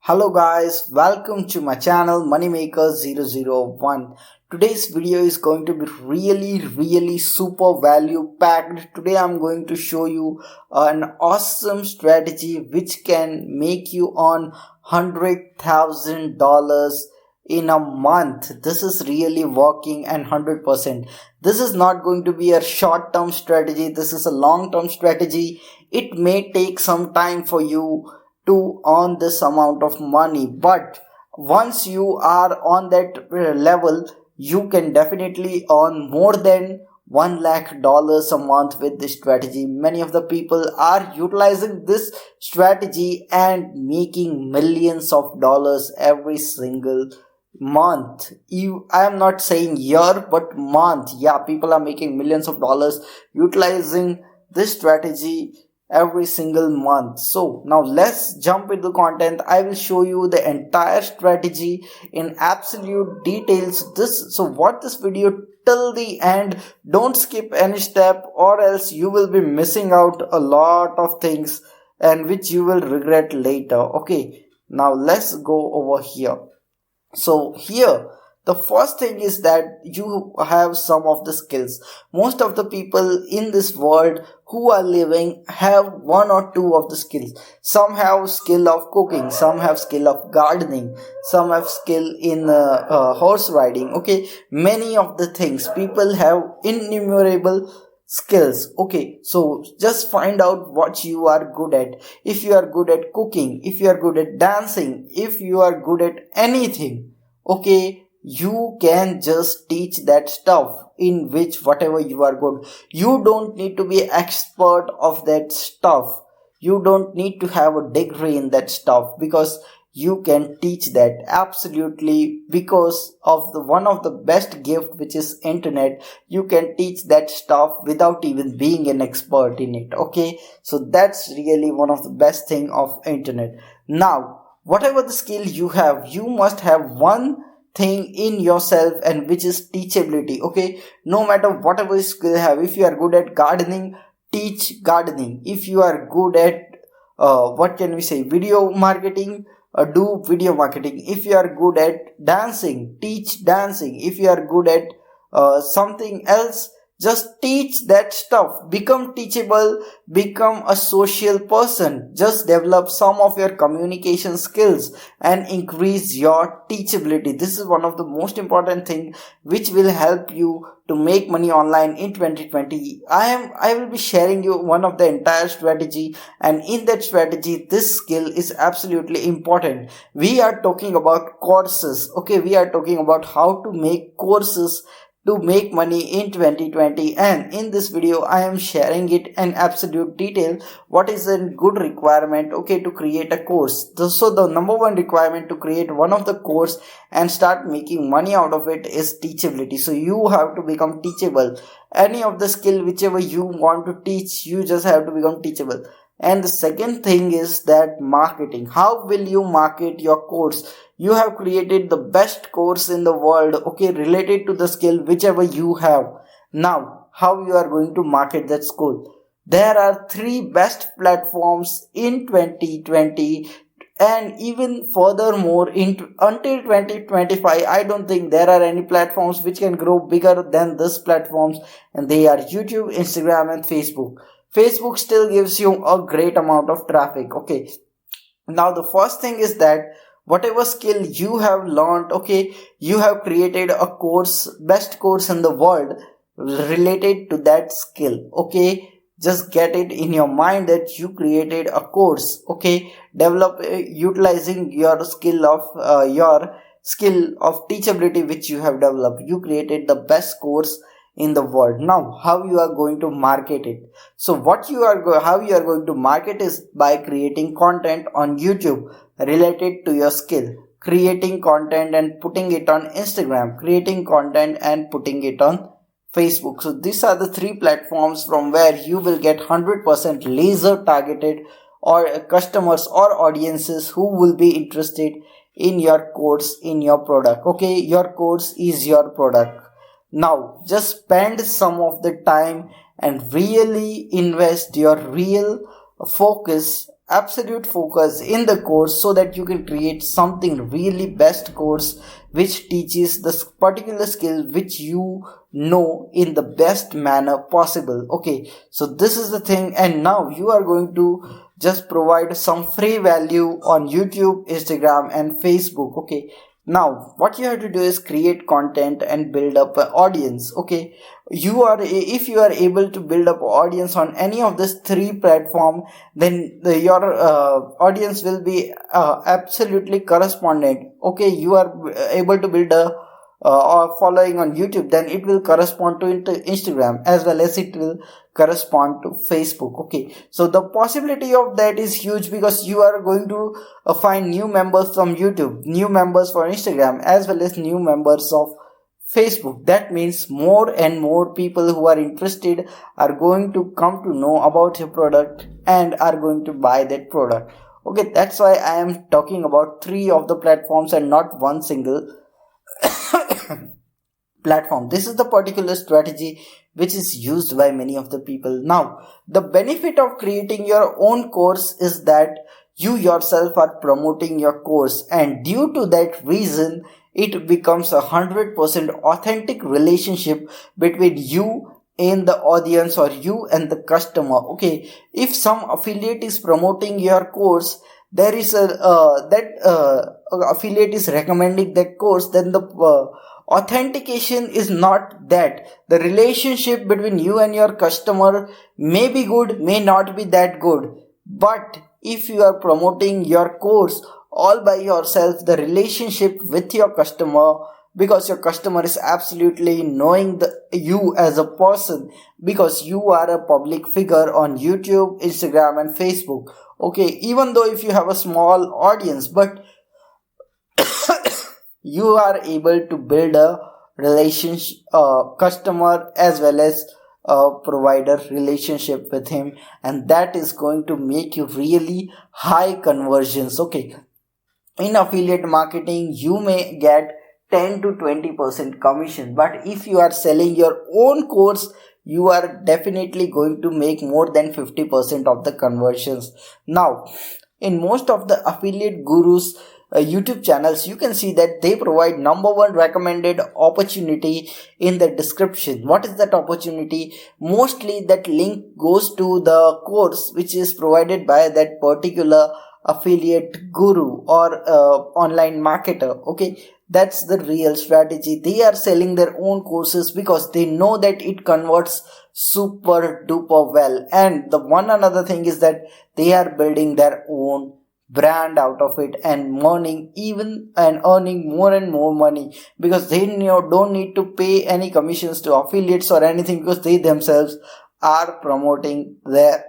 Hello guys, welcome to my channel Moneymaker001. Today's video is going to be really super value packed. Today I'm going to show you an awesome strategy which can make you earn $100,000 in a month. This is really working and 100%. This is not going to be a short term strategy. This is a long term strategy. It may take some time for you to earn this amount of money, but once you are on that level, you can definitely earn more than $1 lakh a month with this strategy. Many of the people are utilizing this strategy and making millions of dollars every single month. I am not saying year but month. Yeah, people are making millions of dollars utilizing this strategy every single month. So now let's jump into content. I will show you the entire strategy in absolute details. Watch this video till the end. Don't skip any step or else you will be missing out a lot of things and which you will regret later. Okay, now let's go over here. So here the first thing is that you have some of the skills. Most of the people in this world who are living have one or two of the skills. Some have skill of cooking, some have skill of gardening, some have skill in horse riding. Okay, many of the things people have innumerable skills. Okay, so just find out what you are good at. If you are good at cooking, if you are good at dancing, if you are good at anything, okay, you can just teach that stuff in which whatever you are good. You don't need to be expert of that stuff. You don't need to have a degree in that stuff because you can teach that absolutely, because of the one of the best gift which is internet. You can teach that stuff without even being an expert in it. Okay, so that's really one of the best thing of internet. Now whatever the skill you have, you must have one thing in yourself, and which is teachability. Okay, no matter whatever skill you have, if you are good at gardening, teach gardening. If you are good at what can we say, video marketing, do video marketing. If you are good at dancing, teach dancing. If you are good at something else, just teach that stuff. Become teachable, become a social person. Just develop some of your communication skills and increase your teachability. This is one of the most important thing which will help you to make money online in 2020. I will be sharing you one of the entire strategy, and in that strategy this skill is absolutely important. We are talking about courses. Okay, we are talking about how to make courses to make money in 2020, and in this video I am sharing it in absolute detail. What is a good requirement, okay, to create a course. So the number one requirement to create one of the course and start making money out of it is teachability. So you have to become teachable. Any of the skill whichever you want to teach, you just have to become teachable. And the second thing is that marketing. How will you market your course? You have created the best course in the world, okay, related to the skill whichever you have. Now how you are going to market that school? There are three best platforms in 2020, and even furthermore until 2025 I don't think there are any platforms which can grow bigger than this platforms, and they are YouTube, Instagram and Facebook. Facebook still gives you a great amount of traffic. Okay, now the first thing is that whatever skill you have learned, okay, you have created a course, best course in the world related to that skill. Okay, just get it in your mind that you created a course. Okay, develop utilizing your skill of teachability which you have developed. You created the best course in the world. Now how you are going to market it? So how you are going to market is by creating content on YouTube related to your skill, creating content and putting it on Instagram, creating content and putting it on Facebook. So these are the three platforms from where you will get 100% laser targeted or customers or audiences who will be interested in your course, in your product. Okay, your course is your product. Now just spend some of the time and really invest your real focus absolute focus in the course so that you can create something really best course which teaches this particular skill which you know in the best manner possible. Okay, so this is the thing, and now you are going to just provide some free value on YouTube, Instagram and Facebook. Okay, now what you have to do is create content and build up an audience. Okay, if you are able to build up audience on any of these three platform, then your audience will be absolutely correspondent. Okay, you are able to build a or following on YouTube, then it will correspond to Instagram as well as it will correspond to Facebook. Okay, so the possibility of that is huge because you are going to find new members from YouTube, new members for Instagram, as well as new members of Facebook. That means more and more people who are interested are going to come to know about your product and are going to buy that product. Okay, that's why I am talking about three of the platforms and not one single platform. This is the particular strategy which is used by many of the people. Now, the benefit of creating your own course is that you yourself are promoting your course, and due to that reason, it becomes 100% authentic relationship between you and the audience or you and the customer. Okay, if some affiliate is promoting your course, there is a affiliate is recommending that course, then the authentication is not that. The relationship between you and your customer may be good, may not be that good. But if you are promoting your course all by yourself, the relationship with your customer, because your customer is absolutely knowing you as a person, because you are a public figure on YouTube, Instagram and Facebook. Okay, even though if you have a small audience, but you are able to build a relationship, customer as well as a provider relationship with him, and that is going to make you really high conversions. Okay, in affiliate marketing you may get 10 to 20% commission, but if you are selling your own course, you are definitely going to make more than 50% of the conversions. Now, in most of the affiliate gurus YouTube channels, you can see that they provide number one recommended opportunity in the description. What is that opportunity? Mostly that link goes to the course which is provided by that particular affiliate guru or online marketer. Okay, that's the real strategy. They are selling their own courses because they know that it converts super duper well, and the one another thing is that they are building their own brand out of it and earning more and more money, because they don't need to pay any commissions to affiliates or anything, because they themselves are promoting their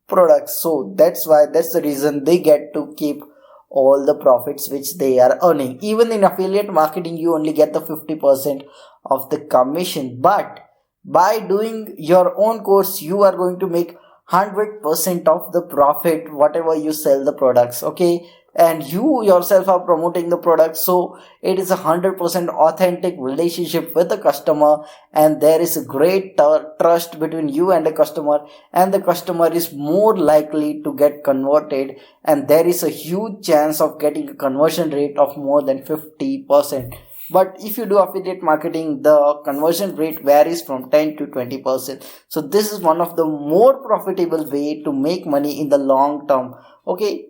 products. So that's the reason they get to keep all the profits which they are earning. Even in affiliate marketing, you only get the 50% of the commission, but by doing your own course, you are going to make 100% of the profit whatever you sell the products. Okay, and you yourself are promoting the product, so it is 100% authentic relationship with the customer, and there is a great trust between you and the customer is more likely to get converted, and there is a huge chance of getting a conversion rate of more than 50%. But if you do affiliate marketing, the conversion rate varies from 10 to 20%. So this is one of the more profitable way to make money in the long term. Okay,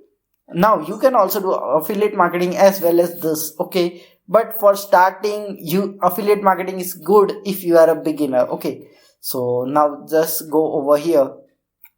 now you can also do affiliate marketing as well as this. Okay, but for starting, affiliate marketing is good if you are a beginner. Okay, so now just go over here.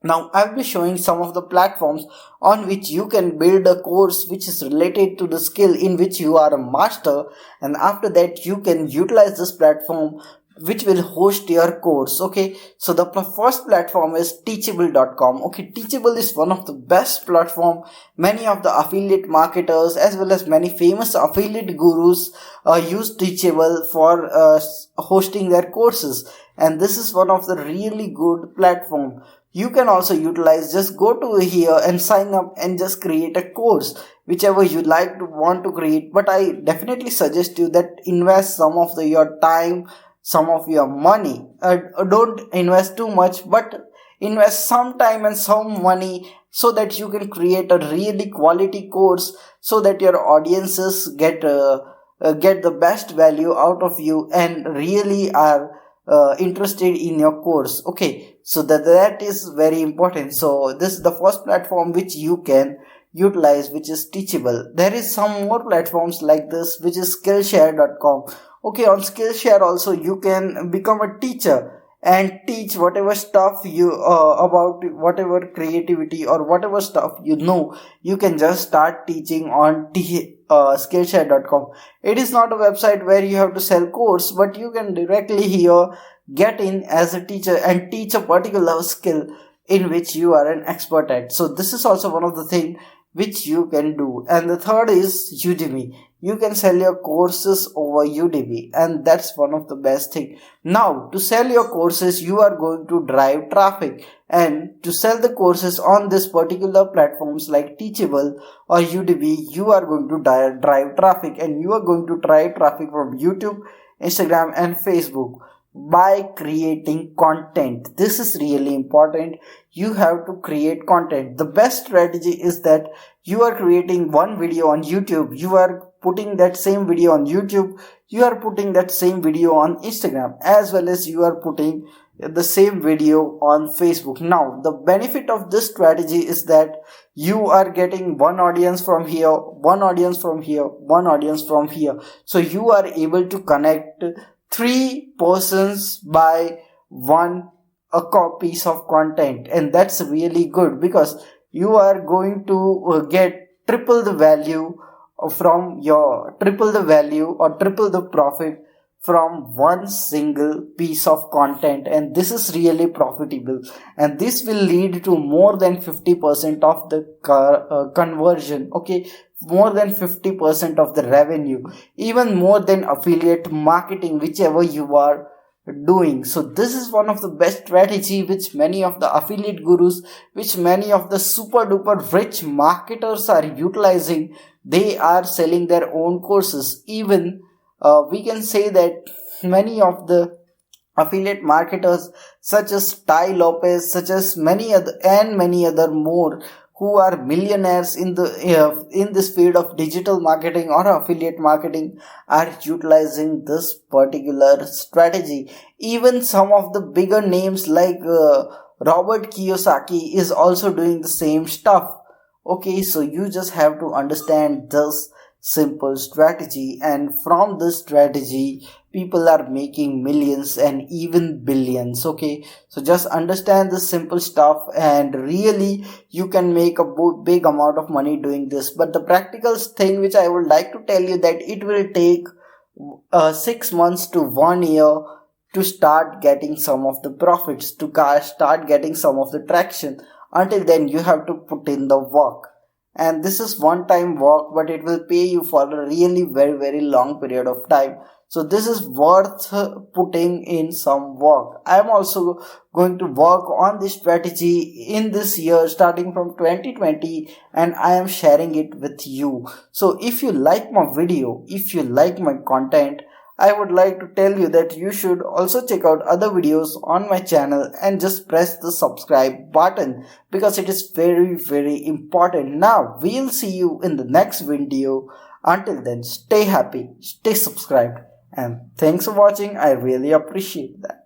Now I'll be showing some of the platforms on which you can build a course which is related to the skill in which you are a master, and after that you can utilize this platform which will host your course. Okay, so the first platform is teachable.com. Okay, Teachable is one of the best platform. Many of the affiliate marketers as well as many famous affiliate gurus use Teachable for hosting their courses, and this is one of the really good platform. You can also utilize, just go to here and sign up and just create a course whichever you want to create. But I definitely suggest you that invest some of your time, some of your money. Don't invest too much, but invest some time and some money so that you can create a really quality course, so that your audiences get the best value out of you and really are interested in your course. Okay, so that is very important. So this is the first platform which you can utilize, which is Teachable. There is some more platforms like this, which is Skillshare.com. Okay, on Skillshare also you can become a teacher and teach whatever stuff you about whatever creativity or whatever stuff you know. You can just start teaching on Skillshare.com. It is not a website where you have to sell course, but you can directly here get in as a teacher and teach a particular skill in which you are an expert at. So this is also one of the thing which you can do. And the third is Udemy. You can sell your courses over Udemy, and that's one of the best thing. Now, to sell your courses, you are going to drive traffic, and to sell the courses on this particular platforms like Teachable or Udemy, you are going to drive traffic, and you are going to drive traffic from YouTube, Instagram, and Facebook by creating content. This is really important. You have to create content. The best strategy is that you are creating one video on YouTube, you are putting that same video on YouTube, you are putting that same video on Instagram, as well as you are putting the same video on Facebook. Now, the benefit of this strategy is that you are getting one audience from here, one audience from here, one audience from here. So you are able to connect three persons by one piece of content, and that's really good because you are going to get triple the value or triple the profit from one single piece of content, and this is really profitable, and this will lead to more than 50% of the conversion. Okay, more than 50% of the revenue, even more than affiliate marketing, whichever you are doing. So this is one of the best strategy which many of the affiliate gurus, which many of the super duper rich marketers are utilizing. They are selling their own courses. Even we can say that many of the affiliate marketers such as Tai Lopez, such as many other more, who are millionaires in this field of digital marketing or affiliate marketing, are utilizing this particular strategy. Even some of the bigger names like Robert Kiyosaki is also doing the same stuff. Okay, so you just have to understand this simple strategy, and from this strategy people are making millions and even billions. Okay, so just understand this simple stuff and really you can make a big amount of money doing this. But the practical thing which I would like to tell you, that it will take 6 months to 1 year to start getting some of the profits, to start getting some of the traction. Until then you have to put in the work, and this is one time work, but it will pay you for a really very long period of time. So this is worth putting in some work. I am also going to work on this strategy in this year starting from 2020, and I am sharing it with you. So if you like my video, if you like my content, I would like to tell you that you should also check out other videos on my channel and just press the subscribe button, because it is very important. Now we'll see you in the next video. Until then, stay happy, stay subscribed, and thanks for watching. I really appreciate that.